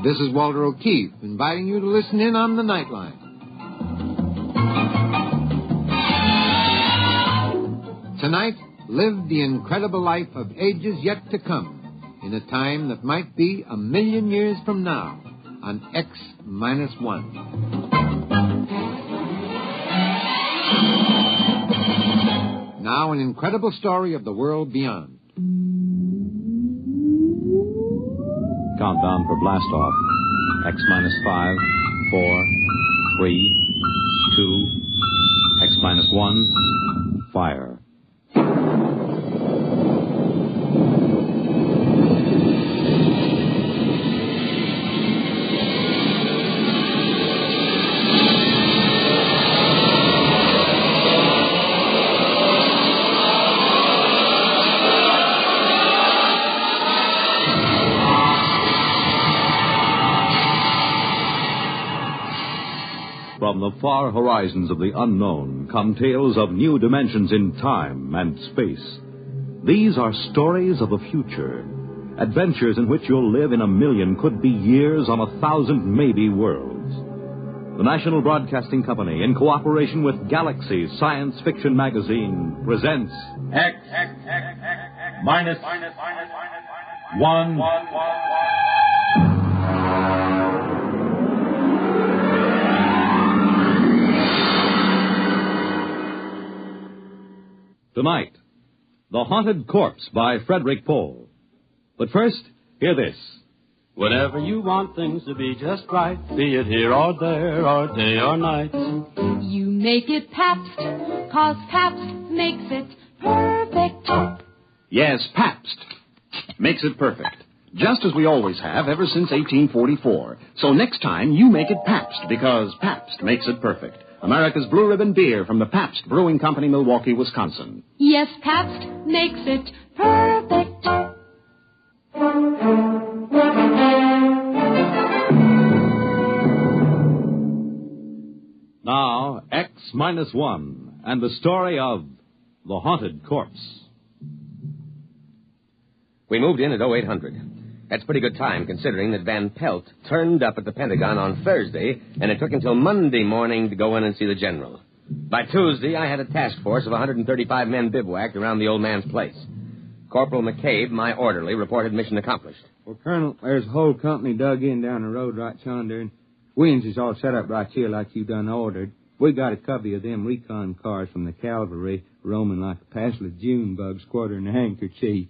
This is Walter O'Keefe, inviting you to listen in on the Nightline. Tonight, live the incredible life of ages yet to come, in a time that might be 1,000,000 years from now, on X-1. Now, an incredible story of the world beyond. Countdown for blast-off. X-5, 4, 3, 2, X-1, fire. From the far horizons of the unknown come tales of new dimensions in time and space. These are stories of the future, adventures in which you'll live in 1,000,000, could be years on 1,000 maybe worlds. The National Broadcasting Company, in cooperation with Galaxy Science Fiction Magazine, presents X-1. Tonight, The Haunted Corpse by Frederik Pohl. But first, hear this. Whenever you want things to be just right, be it here or there or day or night, you make it Pabst, 'cause Pabst makes it perfect. Yes, Pabst makes it perfect. Just as we always have ever since 1844. So next time, you make it Pabst, because Pabst makes it perfect. America's Blue Ribbon beer from the Pabst Brewing Company, Milwaukee, Wisconsin. Yes, Pabst makes it perfect. Now, X-1, and the story of The Haunted Corpse. We moved in at 0800. That's pretty good time, considering that Van Pelt turned up at the Pentagon on Thursday, and it took until Monday morning to go in and see the general. By Tuesday, I had a task force of 135 men bivouacked around the old man's place. Corporal McCabe, my orderly, reported mission accomplished. Well, Colonel, there's a whole company dug in down the road right yonder, and wings is all set up right here like you done ordered. We got a copy of them recon cars from the cavalry roaming like a passel of June bugs quartering a handkerchief.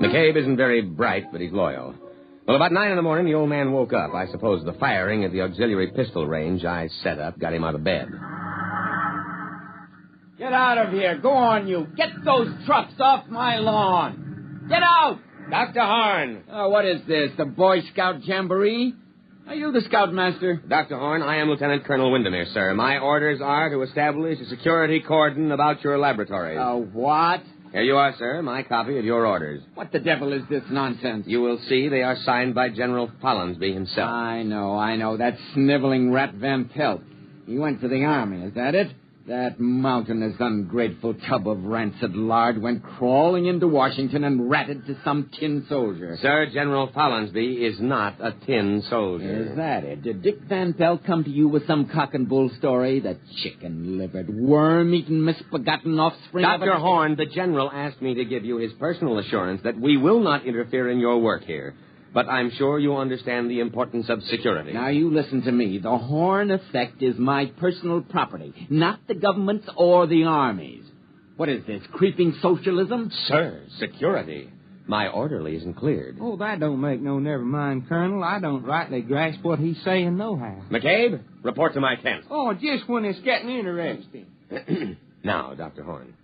McCabe isn't very bright, but he's loyal. Well, about 9 in the morning, the old man woke up. I suppose the firing at the auxiliary pistol range I set up got him out of bed. Get out of here. Go on, you. Get those trucks off my lawn. Get out. Dr. Horn. Oh, what is this, the Boy Scout Jamboree? Are you the scoutmaster? Dr. Horn, I am Lieutenant Colonel Windermere, sir. My orders are to establish a security cordon about your laboratories. What? Here you are, sir, my copy of your orders. What the devil is this nonsense? You will see they are signed by General Follinsby himself. I know. That sniveling rat Van Pelt. He went to the army, is that it? That mountainous, ungrateful tub of rancid lard went crawling into Washington and ratted to some tin soldier. Sir, General Follinsby is not a tin soldier. Is that it? Did Dick Van Pelt come to you with some cock and bull story? The chicken-livered, worm-eaten, misbegotten offspring of Dr. Horn, the general asked me to give you his personal assurance that we will not interfere in your work here. But I'm sure you understand the importance of security. Now, you listen to me. The Horn effect is my personal property, not the government's or the Army's. What is this, creeping socialism? Sir, security. My orderly isn't cleared. Oh, that don't make no never mind, Colonel. I don't rightly grasp what he's saying nohow. McCabe, report to my tent. Oh, just when it's getting interesting. Now, Dr. Horn,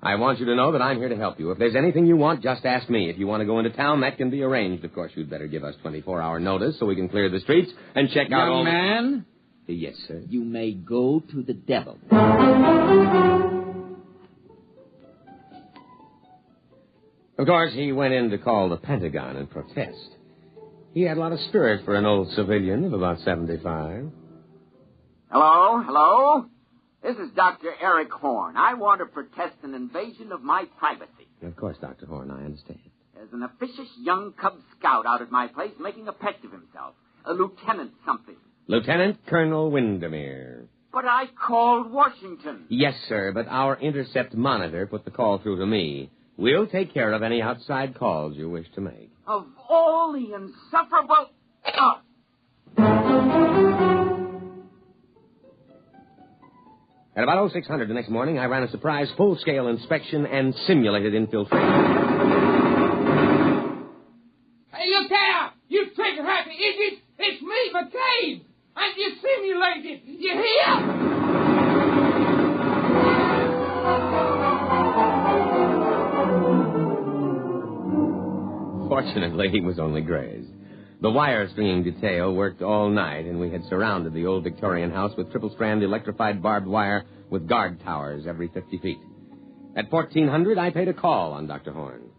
I want you to know that I'm here to help you. If there's anything you want, just ask me. If you want to go into town, that can be arranged. Of course, you'd better give us 24-hour notice so we can clear the streets and check out all... Young man? Yes, sir. You may go to the devil. Of course, he went in to call the Pentagon and protest. He had a lot of spirit for an old civilian of about 75. Hello? This is Dr. Eric Horn. I want to protest an invasion of my privacy. Of course, Dr. Horn, I understand. There's an officious young Cub Scout out at my place making a pet of himself. A lieutenant something. Lieutenant Colonel Windermere. But I called Washington. Yes, sir, but our intercept monitor put the call through to me. We'll take care of any outside calls you wish to make. Of all the insufferable... At about 0600 the next morning, I ran a surprise full-scale inspection and simulated infiltration. Hey, look there! You trigger-happy idiots! It's me, McCabe! And you simulated! You hear? Fortunately, he was only grazed. The wire-stringing detail worked all night, and we had surrounded the old Victorian house with triple-strand electrified barbed wire with guard towers every 50 feet. At 1400, I paid a call on Dr. Horn.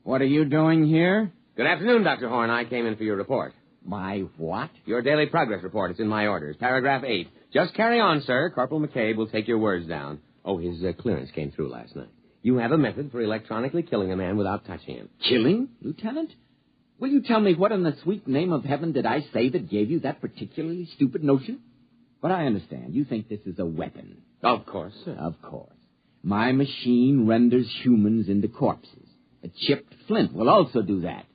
What are you doing here? Good afternoon, Dr. Horn. I came in for your report. My what? Your daily progress report. It's in my orders. Paragraph 8. Just carry on, sir. Corporal McCabe will take your words down. Oh, his clearance came through last night. You have a method for electronically killing a man without touching him. Killing, Lieutenant? Will you tell me what in the sweet name of heaven did I say that gave you that particularly stupid notion? But I understand. You think this is a weapon. Of course, sir. Of course. My machine renders humans into corpses. A chipped flint will also do that.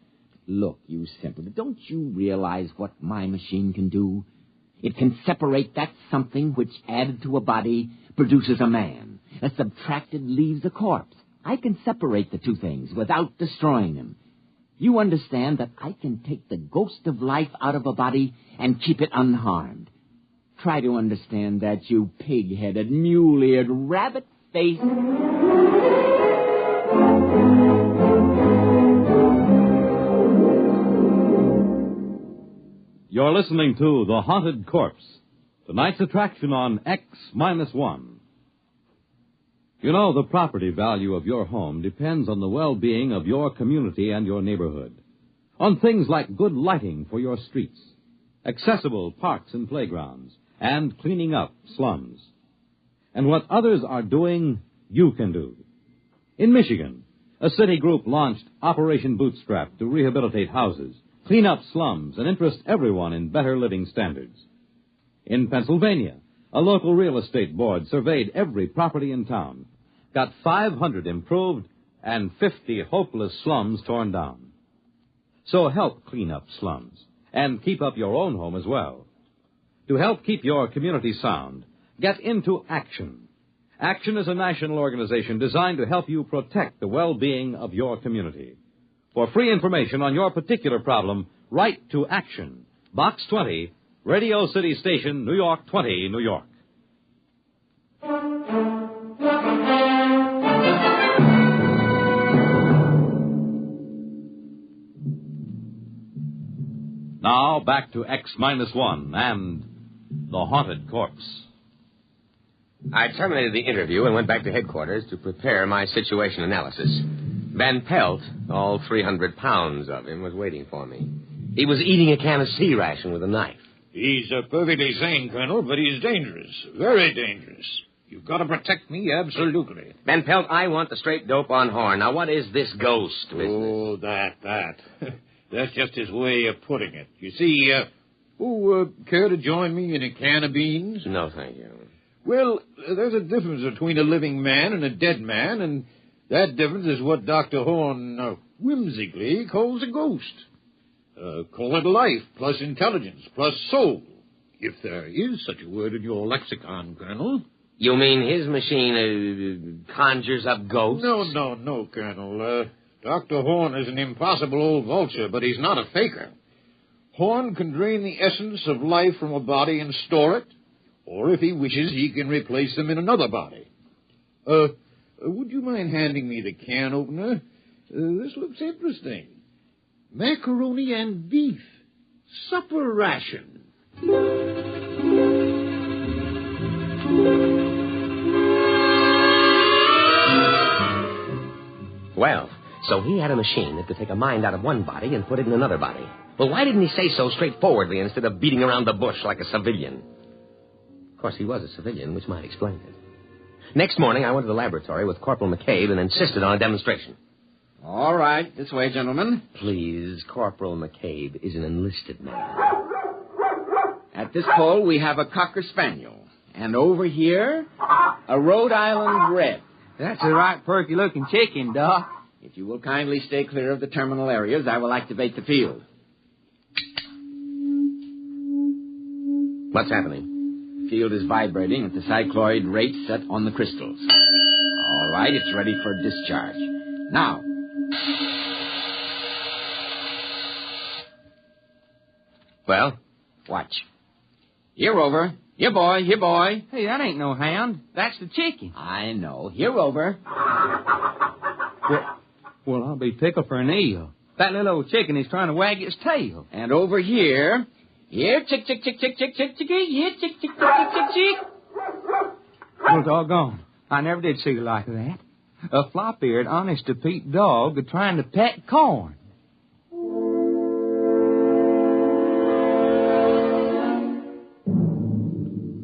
Look, you simpleton, don't you realize what my machine can do? It can separate that something which, added to a body, produces a man. A subtracted leaves a corpse. I can separate the two things without destroying them. You understand that I can take the ghost of life out of a body and keep it unharmed. Try to understand that, you pig-headed, mule-eared, rabbit-faced... You're listening to The Haunted Corpse, tonight's attraction on X-1. You know, the property value of your home depends on the well-being of your community and your neighborhood. On things like good lighting for your streets, accessible parks and playgrounds, and cleaning up slums. And what others are doing, you can do. In Michigan, a city group launched Operation Bootstrap to rehabilitate houses, clean up slums, and interest everyone in better living standards. In Pennsylvania, a local real estate board surveyed every property in town, got 500 improved and 50 hopeless slums torn down. So help clean up slums and keep up your own home as well. To help keep your community sound, get into Action. Action is a national organization designed to help you protect the well-being of your community. For free information on your particular problem, write to Action, Box 20, Radio City Station, New York 20, New York. Now, back to X-1 and The Haunted Corpse. I terminated the interview and went back to headquarters to prepare my situation analysis. Van Pelt, all 300 pounds of him, was waiting for me. He was eating a can of sea ration with a knife. He's perfectly sane, Colonel, but he's dangerous. Very dangerous. You've got to protect me, absolutely. Van Pelt, I want the straight dope on Horn. Now, what is this ghost business? Oh, that. That's just his way of putting it. You see, care to join me in a can of beans? No, thank you. Well, there's a difference between a living man and a dead man, and that difference is what Dr. Horn whimsically calls a ghost. Call it life, plus intelligence, plus soul, if there is such a word in your lexicon, Colonel. You mean his machine conjures up ghosts? No, Colonel. Dr. Horn is an impossible old vulture, but he's not a faker. Horn can drain the essence of life from a body and store it, or if he wishes, he can replace them in another body. Would you mind handing me the can opener? This looks interesting. Macaroni and beef. Supper ration. Well, so he had a machine that could take a mind out of one body and put it in another body. Well, why didn't he say so straightforwardly instead of beating around the bush like a civilian? Of course, he was a civilian, which might explain it. Next morning, I went to the laboratory with Corporal McCabe and insisted on a demonstration. All right. This way, gentlemen. Please, Corporal McCabe is an enlisted man. At this pole, we have a Cocker Spaniel. And over here, a Rhode Island Red. That's a right perky-looking chicken, Doc. If you will kindly stay clear of the terminal areas, I will activate the field. What's happening? The field is vibrating at the cycloid rate set on the crystals. All right, it's ready for discharge. Now. Well? Watch. Here, Rover. Here, boy. Here, boy. Hey, that ain't no hound. That's the chicken. I know. Here, Rover. Well, I'll be tickled for an eel. That little old chicken is trying to wag its tail. And over here. Here, chick, chick, chick, chick, chick, chick, chicky. Here, chick, chick, chick, chick, chick, chick. Well, doggone. I never did see the like of that. A flop-eared, honest-to-Pete dog trying to peck corn.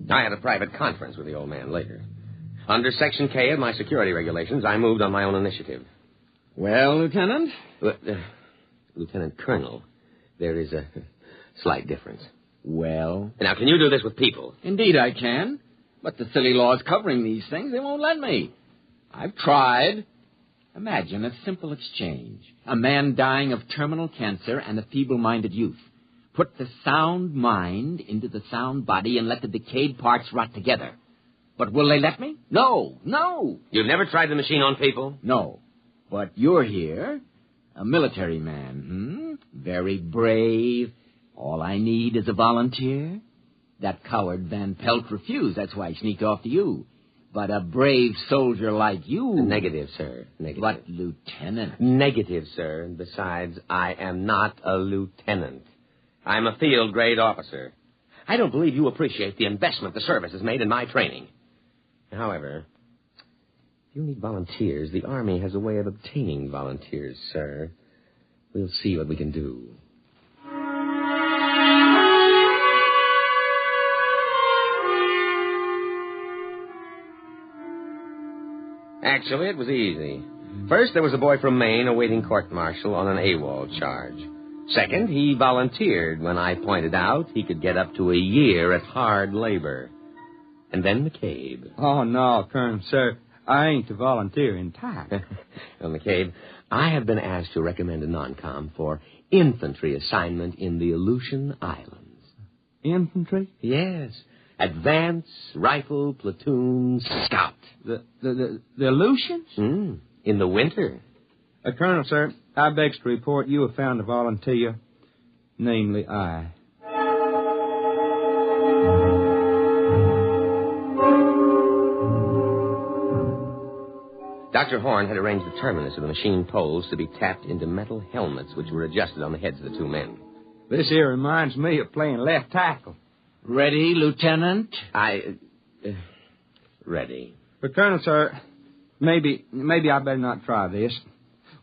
I had a private conference with the old man later. Under Section K of my security regulations, I moved on my own initiative. Well, Lieutenant? Lieutenant Colonel, there is a slight difference. Well? Now, can you do this with people? Indeed I can. But the silly laws covering these things, they won't let me. I've tried. Imagine a simple exchange. A man dying of terminal cancer and a feeble-minded youth. Put the sound mind into the sound body and let the decayed parts rot together. But will they let me? No, no. You've never tried the machine on people? No. But you're here, a military man, Very brave. All I need is a volunteer. That coward Van Pelt refused. That's why he sneaked off to you. But a brave soldier like you... Negative, sir. Negative. But, Lieutenant... Negative, sir. And besides, I am not a lieutenant. I'm a field-grade officer. I don't believe you appreciate the investment the service has made in my training. However, if you need volunteers, the Army has a way of obtaining volunteers, sir. We'll see what we can do. Actually, it was easy. First, there was a boy from Maine awaiting court-martial on an AWOL charge. Second, he volunteered when I pointed out he could get up to a year at hard labor. And then McCabe. Oh, no, Colonel, sir. I ain't a volunteer in time. Well, McCabe, I have been asked to recommend a non-com for infantry assignment in the Aleutian Islands. Infantry? Yes. Advance Rifle Platoon Scout. The Aleutians? In the winter. Colonel, sir, I beg to report you have found a volunteer, namely I. Dr. Horn had arranged the terminus of the machine poles to be tapped into metal helmets which were adjusted on the heads of the two men. This here reminds me of playing left tackle. Ready, Lieutenant? Ready. But, Colonel, sir, maybe I better not try this.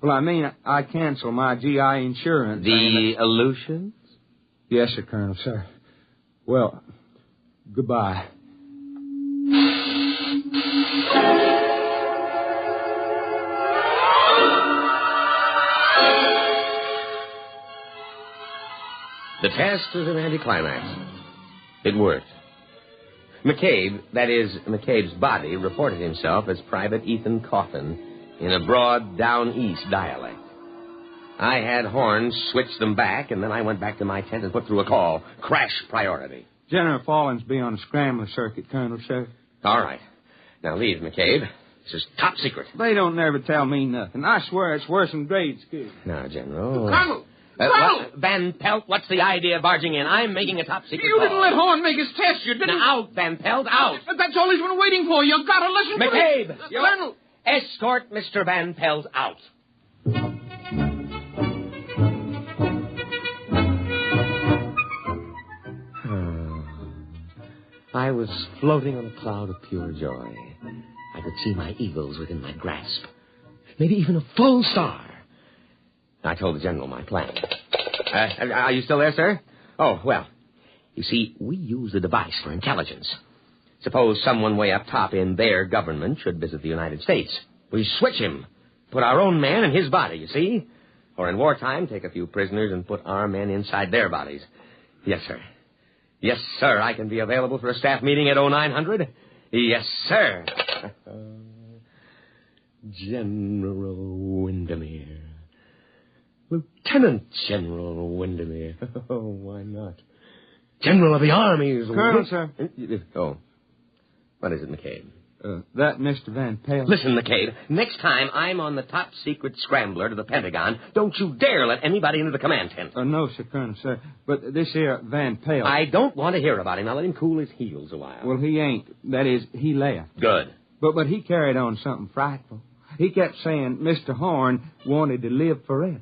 Well, I mean, I cancel my GI insurance. The Aleutians? Yes, sir, Colonel, sir. Well, goodbye. The test was an anticlimax. It worked. McCabe, that is, McCabe's body, reported himself as Private Ethan Coffin in a broad down-east dialect. I had Horn switch them back, and then I went back to my tent and put through a call. Crash priority. General Fallon's be on a scrambler circuit, Colonel, sir. All right. Now leave, McCabe. This is top secret. They don't never tell me nothing. I swear it's worse than grade school. Now, General... Colonel! Van Pelt, what's the idea of barging in? I'm making a top secret You call. didn't let Horn make his test, you didn't. Now, out, Van Pelt, out. That's all he's been waiting for. You've got to listen McCabe, to me. Colonel! Escort Mr. Van Pelt out. I was floating on a cloud of pure joy. I could see my eagles within my grasp. Maybe even a full star. I told the general my plan. Are you still there, sir? Oh, well, you see, we use the device for intelligence. Suppose someone way up top in their government should visit the United States. We switch him. Put our own man in his body, you see? Or in wartime, take a few prisoners and put our men inside their bodies. Yes, sir. Yes, sir. I can be available for a staff meeting at 0900. Yes, sir. General Windermere. Lieutenant General Windermere. Oh, why not? General of the Armies. Colonel, sir. Oh. What is it, McCabe? That Mr. Van Pelt. Listen, McCabe, next time I'm on the top-secret scrambler to the Pentagon, don't you dare let anybody into the command tent. No, sir, Colonel, sir. But this here Van Pelt... I don't want to hear about him. Now let him cool his heels a while. Well, he ain't. That is, he left. Good. But he carried on something frightful. He kept saying Mr. Horn wanted to live forever.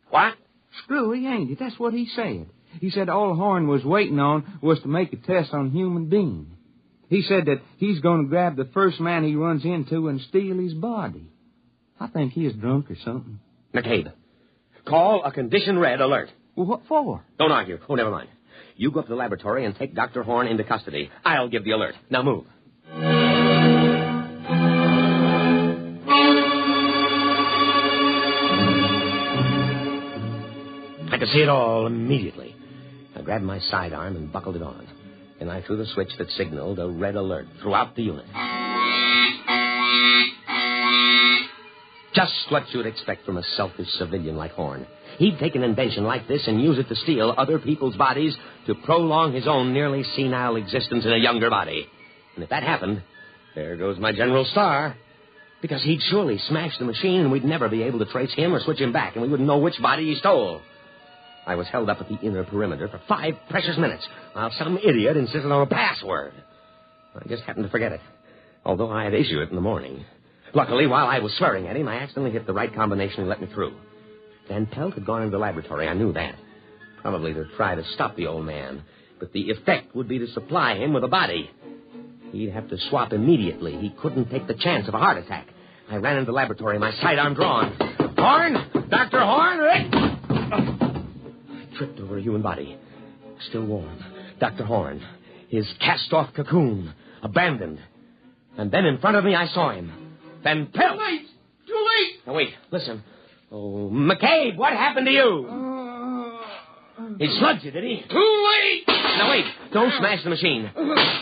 What? Screw, he ain't it. That's what he said. He said all Horn was waiting on was to make a test on human beings. He said that he's going to grab the first man he runs into and steal his body. I think he is drunk or something. McCabe, call a Condition Red alert. Well, what for? Don't argue. Oh, never mind. You go up to the laboratory and take Dr. Horn into custody. I'll give the alert. Now move. I could see it all immediately. I grabbed my sidearm and buckled it on. And I threw the switch that signaled a red alert throughout the unit. Just what you'd expect from a selfish civilian like Horn. He'd take an invention like this and use it to steal other people's bodies to prolong his own nearly senile existence in a younger body. And if that happened, there goes my General Star. Because he'd surely smash the machine and we'd never be able to trace him or switch him back, and we wouldn't know which body he stole. I was held up at the inner perimeter for 5 precious minutes while some idiot insisted on a password. I just happened to forget it, although I had issued it in the morning. Luckily, while I was swearing at him, I accidentally hit the right combination and let me through. Van Pelt had gone into the laboratory. I knew that. Probably to try to stop the old man. But the effect would be to supply him with a body. He'd have to swap immediately. He couldn't take the chance of a heart attack. I ran into the laboratory, my sidearm drawn. Horn! Dr. Horn! Tripped over a human body. Still warm. Dr. Horn. His cast-off cocoon. Abandoned. And then in front of me, I saw him. Van Pelt. Too late! Too late! Now, wait. Listen. Oh, McCabe, what happened to you? He slugged you, did he? Too late! Now, wait. Don't smash the machine.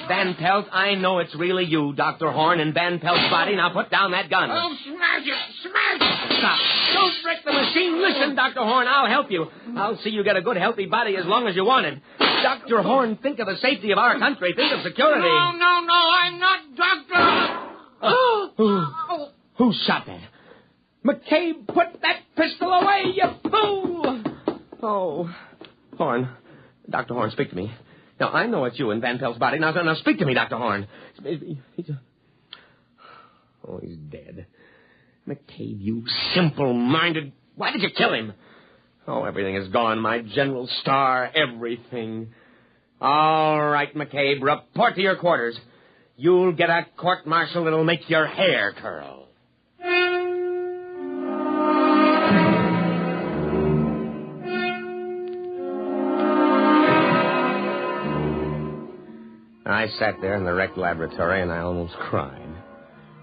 Van Pelt, I know it's really you, Dr. Horn, in Van Pelt's body. Now put down that gun. Oh, smash it! Smash it! Stop. Don't wreck the machine. Listen, Dr. Horn, I'll help you. I'll see you get a good, healthy body as long as you want it. Dr. Horn, think of the safety of our country. Think of security. No, I'm not Doctor. Who shot that? McCabe, put that pistol away, you fool! Oh, Horn. Dr. Horn, speak to me. Now, I know it's you in Van Pelt's body. Now speak to me, Dr. Horn. Oh, he's dead. McCabe, you simple-minded... Why did you kill him? Oh, everything is gone. My General Star, everything. All right, McCabe, report to your quarters. You'll get a court-martial that'll make your hair curl. I sat there in the wrecked laboratory, and I almost cried.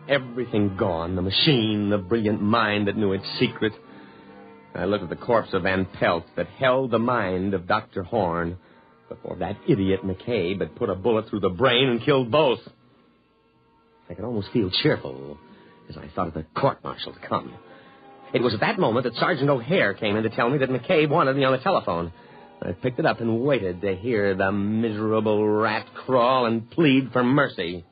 Everything gone, the machine, the brilliant mind that knew its secret. I looked at the corpse of Van Pelt that held the mind of Dr. Horn before that idiot McCabe had put a bullet through the brain and killed both. I could almost feel cheerful as I thought of the court-martial to come. It was at that moment that Sergeant O'Hare came in to tell me that McCabe wanted me on the telephone. I picked it up and waited to hear the miserable rat crawl and plead for mercy.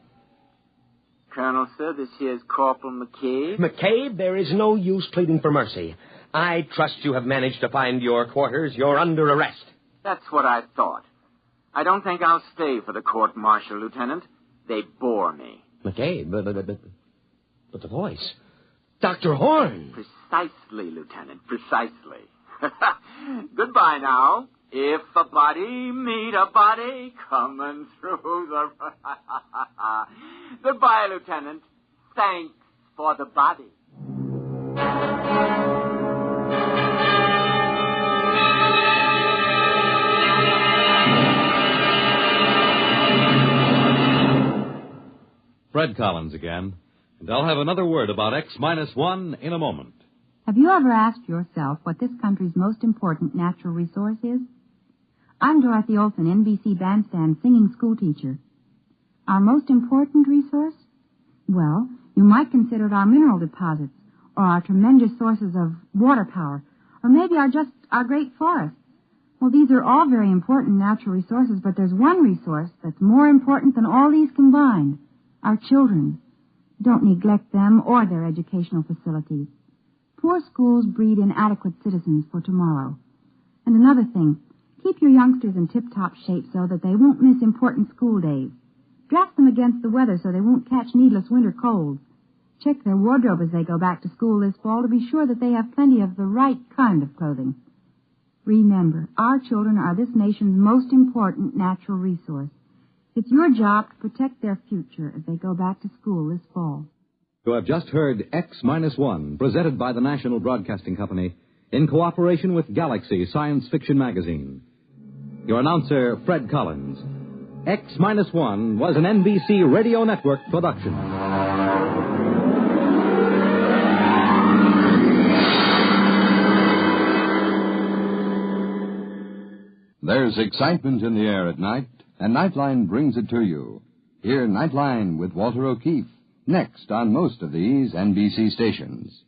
Colonel, sir, this here's Corporal McCabe. McCabe, there is no use pleading for mercy. I trust you have managed to find your quarters. You're under arrest. That's what I thought. I don't think I'll stay for the court-martial, Lieutenant. They bore me. McCabe, but the voice. Dr. Horn. Precisely, Lieutenant, precisely. Goodbye now. If a body meet a body coming through the... Goodbye, Lieutenant. Thanks for the body. Fred Collins again, and I'll have another word about X-1 in a moment. Have you ever asked yourself what this country's most important natural resource is? I'm Dorothy Olson, NBC Bandstand singing schoolteacher. Our most important resource? Well, you might consider it our mineral deposits, or our tremendous sources of water power, or maybe our great forests. Well, these are all very important natural resources, but there's one resource that's more important than all these combined: our children. Don't neglect them or their educational facilities. Poor schools breed inadequate citizens for tomorrow. And another thing, keep your youngsters in tip-top shape so that they won't miss important school days. Dress them against the weather so they won't catch needless winter colds. Check their wardrobe as they go back to school this fall to be sure that they have plenty of the right kind of clothing. Remember, our children are this nation's most important natural resource. It's your job to protect their future as they go back to school this fall. You have just heard X-1, presented by the National Broadcasting Company in cooperation with Galaxy Science Fiction Magazine. Your announcer, Fred Collins. X-1 was an NBC Radio Network production. There's excitement in the air at night, and Nightline brings it to you. Hear Nightline with Walter O'Keefe, next on most of these NBC stations.